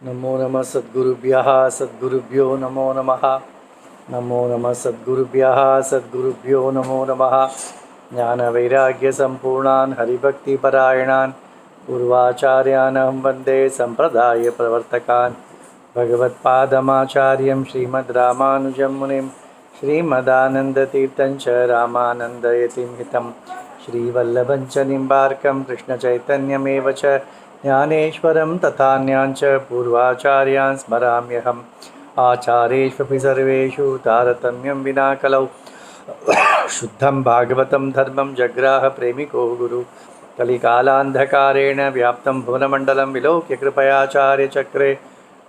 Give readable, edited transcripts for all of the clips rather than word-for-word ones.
नमो नमः सद्गुरुभ्यः सद्गुरुभ्यो नमो नमः। नमो नमः सद्गुरुभ्यः सद्गुरुभ्यो नमो नमः। ज्ञानवैराग्यसम्पूर्णान् हरिभक्तिपरायणान् पूर्वाचार्यानहं वन्दे सम्प्रदायप्रवर्तकान्। भगवत्पादमाचार्यं श्रीमद्रामानुजं मुनिं श्रीमदानन्दतीर्थं च रामानन्दयतिं हितं श्रीवल्लभं च निम्बार्कं कृष्णचैतन्यमेव च ज्ञानेश्वरं तथान्यान् च पूर्वाचार्यान् स्मराम्यहम्। आचार्येष्वपि सर्वेषु तारतम्यं विना कलौ शुद्धं भागवतं धर्मं जग्राह प्रेमिको गुरु। कलिकालान्धकारेण व्याप्तं भुवनमण्डलं विलोक्य कृपयाचार्यचक्रे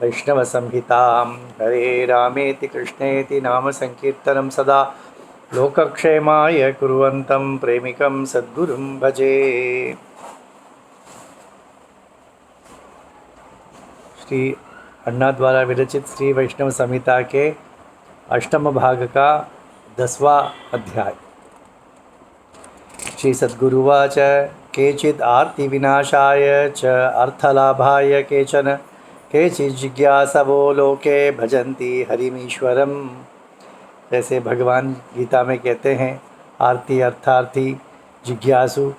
वैष्णवसंहितां हरे रामेति कृष्णेति नाम संकीर्तनं सदा लोकक्षेमाय कुर्वन्तं प्रेमिकं सद्गुरुं भजे। श्री अन्ना द्वारा विरचित श्री वैष्णव संहिता के अष्टम भाग का 10वां अध्याय। श्री सद्गुरुवाच केचित् आर्ति विनाशाय च अर्थलाभाय केचन केचित् जिज्ञासवो लोके भजन्ति हरिमीश्वरम्। जैसे भगवान गीता में कहते हैं, आरती अर्थार्थी जिज्ञासु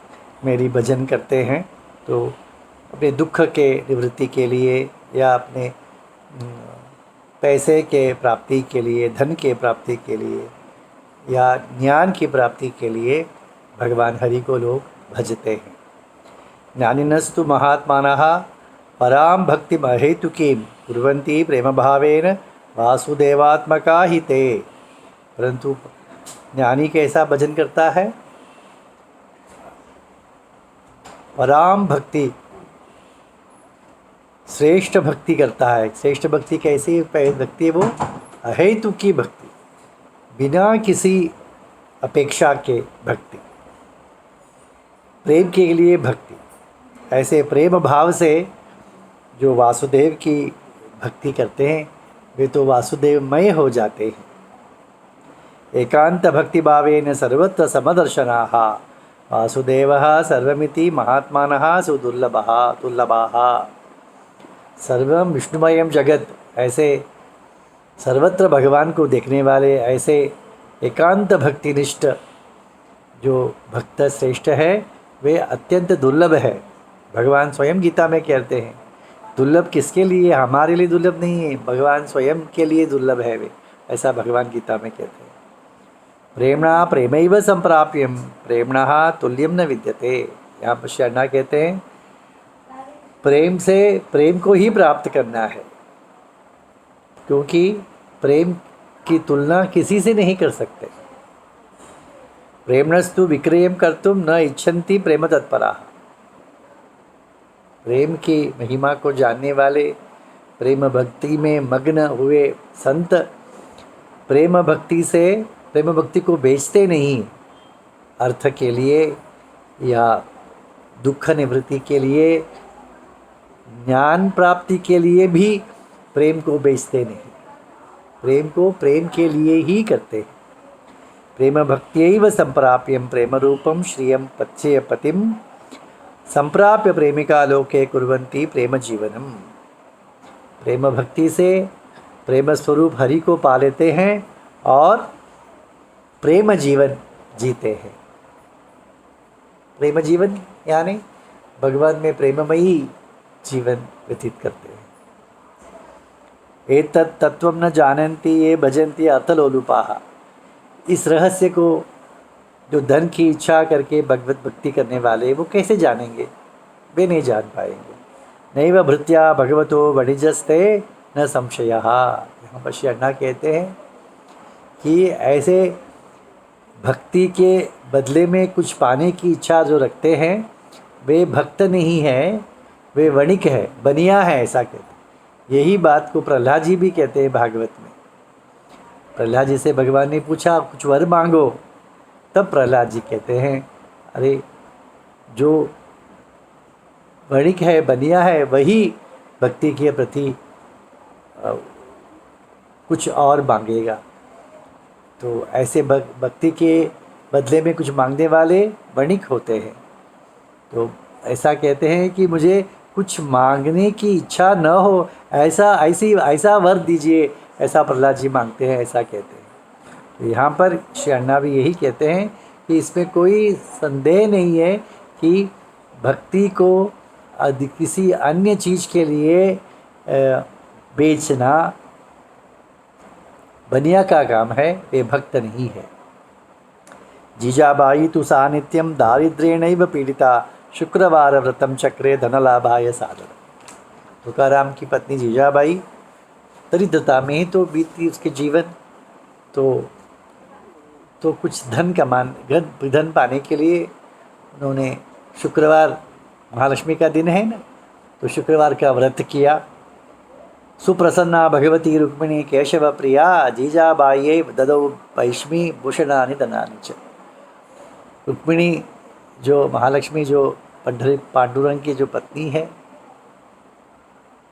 मेरी भजन करते हैं तो अपने दुख के निवृत्ति के लिए या अपने पैसे के प्राप्ति के लिए, धन के प्राप्ति के लिए या ज्ञान की प्राप्ति के लिए भगवान हरि को लोग भजते हैं। ज्ञानिनस्तु महात्मानः परां भक्तिम् अहेतुकीं कुर्वन्ति प्रेम भावेन वासुदेवात्मका ही ते। परंतु ज्ञानी कैसा भजन करता है? परां भक्ति, श्रेष्ठ भक्ति करता है। श्रेष्ठ भक्ति कैसी भक्ति है? वो अहेतुकी भक्ति, बिना किसी अपेक्षा के भक्ति, प्रेम के लिए भक्ति। ऐसे प्रेम भाव से जो वासुदेव की भक्ति करते हैं वे तो वासुदेवमय हो जाते हैं। एकांत भक्ति भावेन सर्वत्र समदर्शनाः वासुदेवः सर्वमिति महात्मानः सुदुर्लभः दुर्लभाः। सर्वम विष्णुमयम जगत, ऐसे सर्वत्र भगवान को देखने वाले ऐसे एकांत भक्तिनिष्ठ जो भक्त श्रेष्ठ है वे अत्यंत दुर्लभ है। भगवान स्वयं गीता में कहते हैं, दुर्लभ किसके लिए? हमारे लिए दुर्लभ नहीं है, भगवान स्वयं के लिए दुर्लभ है वे। ऐसा भगवान गीता में कहते हैं। प्रेम्णा प्रेमैव संप्राप्यम प्रेम्णः तुल्यम न विद्यते। यहाँ पर श्री अन्ना कहते हैं, प्रेम से प्रेम को ही प्राप्त करना है, क्योंकि प्रेम की तुलना किसी से नहीं कर सकते। प्रेम्णस्तु विक्रयम कर्तुम न इच्छन्ति प्रेम तत्पराः। प्रेम की महिमा को जानने वाले, प्रेम भक्ति में मग्न हुए संत प्रेम भक्ति को बेचते नहीं। अर्थ के लिए या दुख निवृत्ति के लिए, ज्ञान प्राप्ति के लिए भी प्रेम को बेचते नहीं। प्रेम को प्रेम के लिए ही करते हैं। प्रेम भक्त्यैव संप्राप्यम प्रेम रूपम श्रियम पच्चेय पतिम संप्राप्य प्रेमिका लोके कुर्वन्ति प्रेम जीवनम। प्रेम भक्ति से प्रेम स्वरूप हरि को पा लेते हैं और प्रेम जीवन जीते हैं। प्रेम जीवन यानी भगवान में प्रेममयी जीवन व्यतीत करते हैं। एतत् तत्वं न जानन्ति ये भजन्ति अर्थलोलुपाः। इस रहस्य को जो धन की इच्छा करके भगवत भक्ति करने वाले वो कैसे जानेंगे? वे नहीं जान पाएंगे। नैव भृत्या भगवतो वणिजस्ते न संशयः। यहाँ पर श्री अन्ना कहते हैं कि ऐसे भक्ति के बदले में कुछ पाने की इच्छा जो रखते हैं वे भक्त नहीं है, वे वणिक है, बनिया है, ऐसा कहते हैं। यही बात को प्रहलाद जी भी कहते हैं भागवत में। प्रहलाद जी से भगवान ने पूछा कुछ वर मांगो, तब प्रहलाद जी कहते हैं, अरे जो वणिक है, बनिया है, वही भक्ति के प्रति कुछ और मांगेगा। तो ऐसे भक्ति के बदले में कुछ मांगने वाले वणिक होते हैं। तो ऐसा कहते हैं कि मुझे कुछ मांगने की इच्छा न हो, ऐसा वर दीजिए, ऐसा प्रहलाद जी मांगते हैं, ऐसा कहते हैं। तो यहाँ पर श्री अण्णा भी यही कहते हैं कि इसमें कोई संदेह नहीं है कि भक्ति को किसी अन्य चीज़ के लिए बेचना बनिया का काम है, वे भक्त नहीं है। जीजाबाई तु सा नित्यम दारिद्र्येणैव पीड़िता, शुक्रवार व्रतम चक्रे धनलाभाय साधन। तुकाराम की पत्नी जीजाबाई दरिद्रता में ही तो बीती उसके जीवन, तो कुछ धन पाने के लिए उन्होंने शुक्रवार, महालक्ष्मी का दिन है ना, तो शुक्रवार का व्रत किया। सुप्रसन्ना भगवती रुक्मिणी केशव प्रिया, जीजाबाई ददौ वैष्मी भूषणानि धनानि च। रुक्मिणी जो महालक्ष्मी जो पांडुरंग की जो पत्नी है,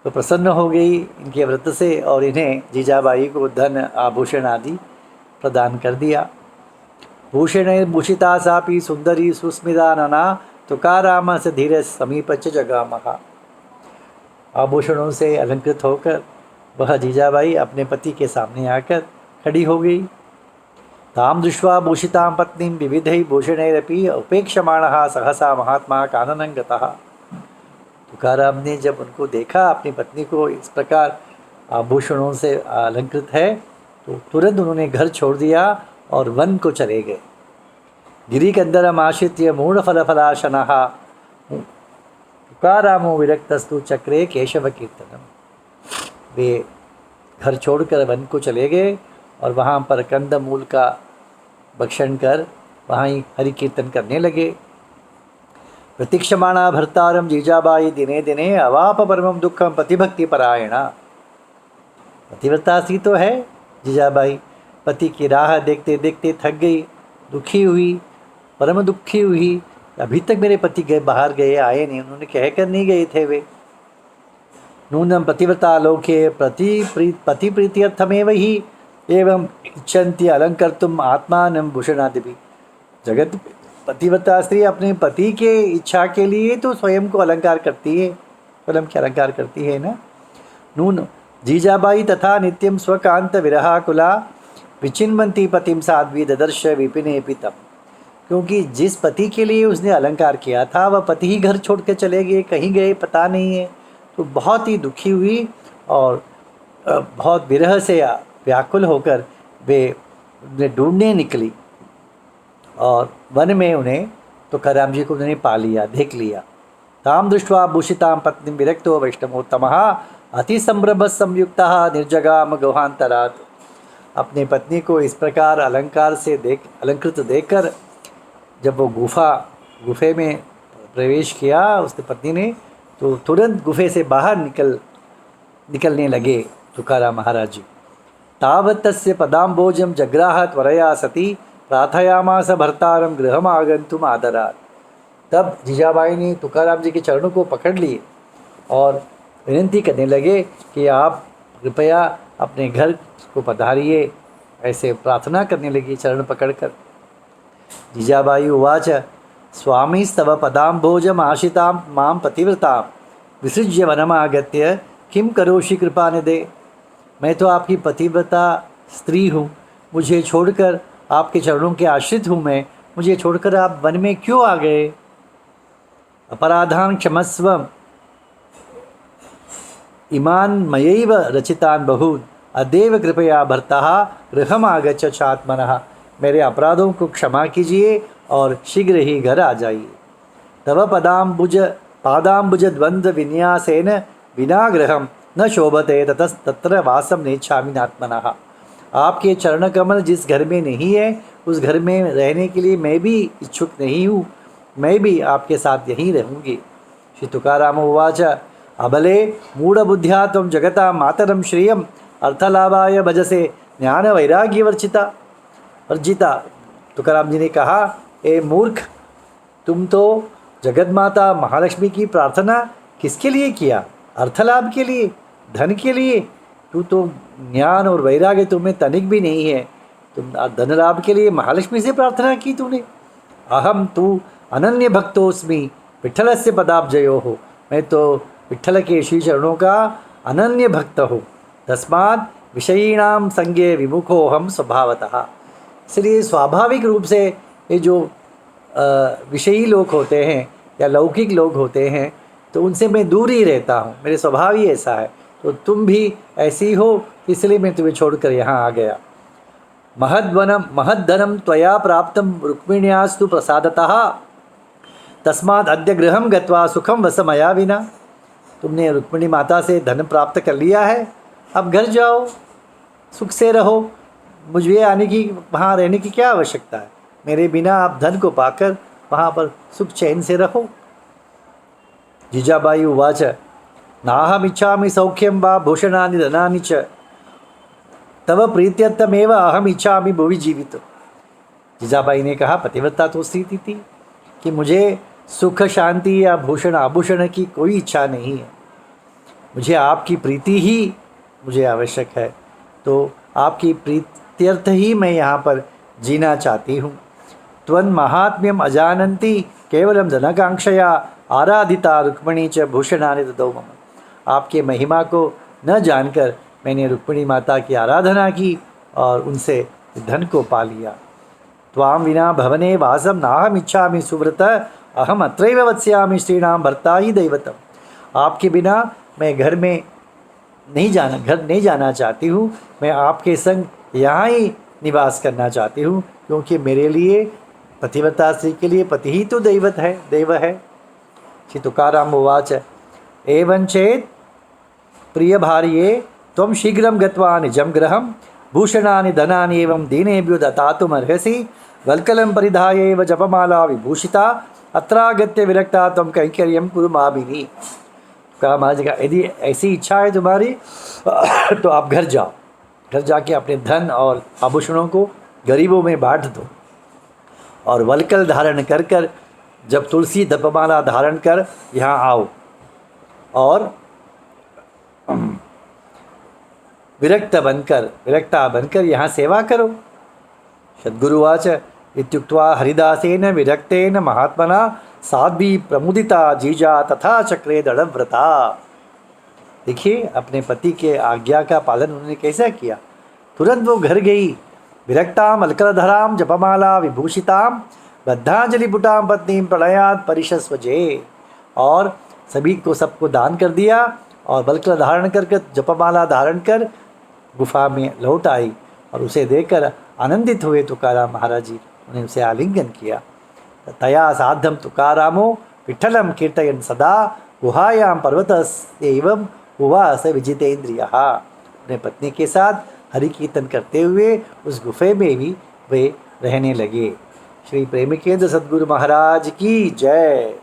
तो प्रसन्न हो गई इनके व्रत से और इन्हें जीजाबाई को धन आभूषण आदि प्रदान कर दिया। भूषण भूषिता सापि सुंदरी सुस्मिता नना, तुकाराम से धीरे समीप च जगामहा। आभूषणों से अलंकृत होकर वह जीजाबाई अपने पति के सामने आकर खड़ी हो गई। ताम दृष्ट्वा भूषितां पत्नीं विविधैः भूषणैरपि उपेक्षमाणः सहसा महात्मा काननं गतः। तुकाराम ने जब उनको देखा, अपनी पत्नी को इस प्रकार आभूषणों से अलंकृत है, तो तुरंत उन्होंने घर छोड़ दिया और वन को चले गए। गिरिकंदरम आश्रित्य मूढ़फलफलाशनः, तुकारामो विरक्तस्तु चक्रे केशव कीर्तनम। वे घर छोड़कर वन को चले गए और वहाँ पर कंदमूल का भक्षण कर वहाँ ही हरि कीर्तन करने लगे। प्रतीक्षमाणा भर्तारम जीजाबाई दिने दिने अवाप परमम दुखम पतिभक्ति परायणा। पतिव्रता सी तो है जीजाबाई, पति की राह देखते देखते थक गई, दुखी हुई, परम दुखी हुई। अभी तक मेरे पति बाहर गए, आए नहीं, उन्होंने कहकर नहीं गए थे वे। नूनम पतिव्रता लोके पति प्रीत्यर्थमेव ही एवं इच्छन्ति अलंकर्तुम आत्मानं भूषणादिभिः। जगत पतिव्रता स्त्री अपने पति के इच्छा के लिए तो स्वयं को अलंकार करती है, स्वयं के अलंकार करती है ना। नून जीजाबाई तथा नित्यम स्वकांत विरहाकुला विचिन्वन्ति पतिम साध्वी ददर्श विपिने पितम। क्योंकि जिस पति के लिए उसने अलंकार किया था वह पति ही घर छोड़ के चले गए, कहीं गए पता नहीं है, तो बहुत ही दुखी हुई और बहुत विरह से व्याकुल होकर वे उन्हें ढूंढने निकली और वन में उन्हें तुकाराम जी को उन्होंने पा लिया, देख लिया। ताम दृष्ट्वा भूषितां पत्नीं विरक्तो वैष्णवोत्तमः अति संभ्रम संयुक्तः निर्जगाम गुहांतरात्। अपने पत्नी को इस प्रकार अलंकृत देखकर जब वो गुफे में प्रवेश किया उसने पत्नी ने, तो तुरंत गुफे से बाहर निकलने लगे तुकाराम महाराज जी। तावत् तस्य पदाम्बोजं जग्राह त्वरया सती प्रार्थयामास भर्तारं गृहम् आगन्तुम् आदरात्। तब जीजाबाई ने तुकाराम जी के चरणों को पकड़ लिए और विनती करने लगे कि आप कृपया अपने घर को पधारिए, ऐसे प्रार्थना करने लगी चरण पकड़कर। जीजाबाई उवाच स्वामीस्तव पदाम्बोजम् आशितां मां पतिव्रतां विसृज्य वनमागत्य किं करोषि कृपानिधे। मैं तो आपकी पतिव्रता स्त्री हूँ, मुझे छोड़कर, आपके चरणों के आश्रित हूँ मैं, मुझे छोड़कर आप वन में क्यों आ गए। अपराधान क्षमस्व इमान मयैव रचितान बहून अदेव कृपया भर्तः गृहम् आगच्छ चात्मनः। मेरे अपराधों को क्षमा कीजिए और शीघ्र ही घर आ जाइए। तव पादाम्बुज द्वंद्व विन्यासेन विना गृहं न शोभते तत्र वासम नेच्छामि नात्मनः। आपके चरण कमल जिस घर में नहीं है उस घर में रहने के लिए मैं भी इच्छुक नहीं हूँ, मैं भी आपके साथ यहीं रहूँगी। श्री तुकाराम उवाच अबले मूढ़बुद्ध्या त्वं जगता मातरं श्रियम् अर्थलाभाय भजसे ज्ञान वैराग्य वर्जिता। तुकाराम जी ने कहा, ए मूर्ख, तुम तो जगत माता महालक्ष्मी की प्रार्थना किसके लिए किया? अर्थलाभ के लिए, धन के लिए? तू तो ज्ञान और वैराग्य तुम्हें तनिक भी नहीं है, तुम धन लाभ के लिए महालक्ष्मी से प्रार्थना की तूने। अहम तू अनन्य भक्तोस्मि विठ्ठलस्य पदाब्जयोः। मैं तो विठ्ठल के श्री चरणों का अनन्य भक्त हो। तस्मात् विषयीणाम संगे विमुखो हम स्वभावतः। इसलिए स्वाभाविक रूप से ये जो विषयी लोग होते हैं या लौकिक लोग होते हैं तो उनसे मैं दूर ही रहता हूँ, मेरे स्वभाव ही ऐसा है। तो तुम भी ऐसी हो, इसलिए मैं तुम्हें छोड़कर यहाँ आ गया। महद्धनम त्वया प्राप्तम रुक्मिण्यास्तु प्रसादतः तस्मात् अद्य गृहं गत्वा सुखम वस मया विना। तुमने रुक्मिणी माता से धन प्राप्त कर लिया है, अब घर जाओ, सुख से रहो। मुझे आने की, वहाँ रहने की क्या आवश्यकता है? मेरे बिना आप धन को पाकर वहाँ पर सुख चैन से रहो। जिजाबाई उवाच नाहमिच्छामि सौख्यं वा भूषणानि धनानि च तव प्रीत्यर्थमेव अहम इच्छामि भुवि जीवित। जिजाबाई ने कहा, पतिव्रता तो स्थिति थी कि मुझे सुख शांति या भूषण आभूषण की कोई इच्छा नहीं है, मुझे आपकी प्रीति ही मुझे आवश्यक है। तो आपकी प्रीत्यर्थ ही मैं यहाँ पर जीना चाहती हूँ। त्वन् महात्म्यम अजानन्ति केवलम धनकांक्षया आराधिता रुक्मिणी च भूषणानि ददौ मम। आपके महिमा को न जानकर मैंने रुक्मिणी माता की आराधना की और उनसे धन को पा लिया। त्वाम विना भवने वासम नाहम इच्छामि सुव्रत अहम अत्रैव वत्स्यामि श्रीणाम भर्ता ही दैवतम। आपके बिना मैं घर नहीं जाना चाहती हूँ, मैं आपके संग यहाँ ही निवास करना चाहती हूँ, क्योंकि मेरे लिए पतिव्रता स्त्री के लिए पति ही तो देव है। श्री तुकाराम उवाच एवं चेत् प्रिय भार्ये त्वं शीघ्रं गत्वा निजं गृहं भूषणानि धनानि एवं दीनेभ्यो दत्तातुमर्हसि वल्कलं परिधाय एव जपमाला विभूषिता अत्रागत्य विरक्ता त्वं कैंकर्यं कुरु माभिनी। कहा, महाराज का यदि ऐसी इच्छा है तुम्हारी तो आप घर जाओ, घर जाके अपने धन और आभूषणों को गरीबों में बांट दो और वल्कल धारण कर कर जब तुलसी दीपमाला धारण कर यहाँ आओ और विरक्ता बनकर यहाँ सेवा करो। सद्गुरुवाच इत्युक्त्वा हरिदासेन विरक्तेन महात्मना साध्वी प्रमुदिता जीजा तथा चक्रे दृढ़व्रता। देखिए अपने पति के आज्ञा का पालन उन्होंने कैसा किया। तुरंत वो घर गई, विरक्ताम अलकलधराम जपमाला विभूषिताम बद्धांजलिपुटाम पत्नीम प्रणयात परिशस्वजे। और सभी को सबको दान कर दिया और बलकल धारण कर जपमाला धारण कर गुफा में लौट आई और उसे देखकर आनंदित हुए तुकाराम महाराज जी। उन्हें उसे आलिंगन किया। तया साधम तुकारामो विठ्ठलम कीर्तयन् सदा गुहायां पर्वतस्यैवं उवास विजितेन्द्रियः। अपने पत्नी के साथ हरि कीर्तन करते हुए उस गुफे में भी वे रहने लगे। श्री प्रेमकेंद्र सद्गुरु महाराज की जय।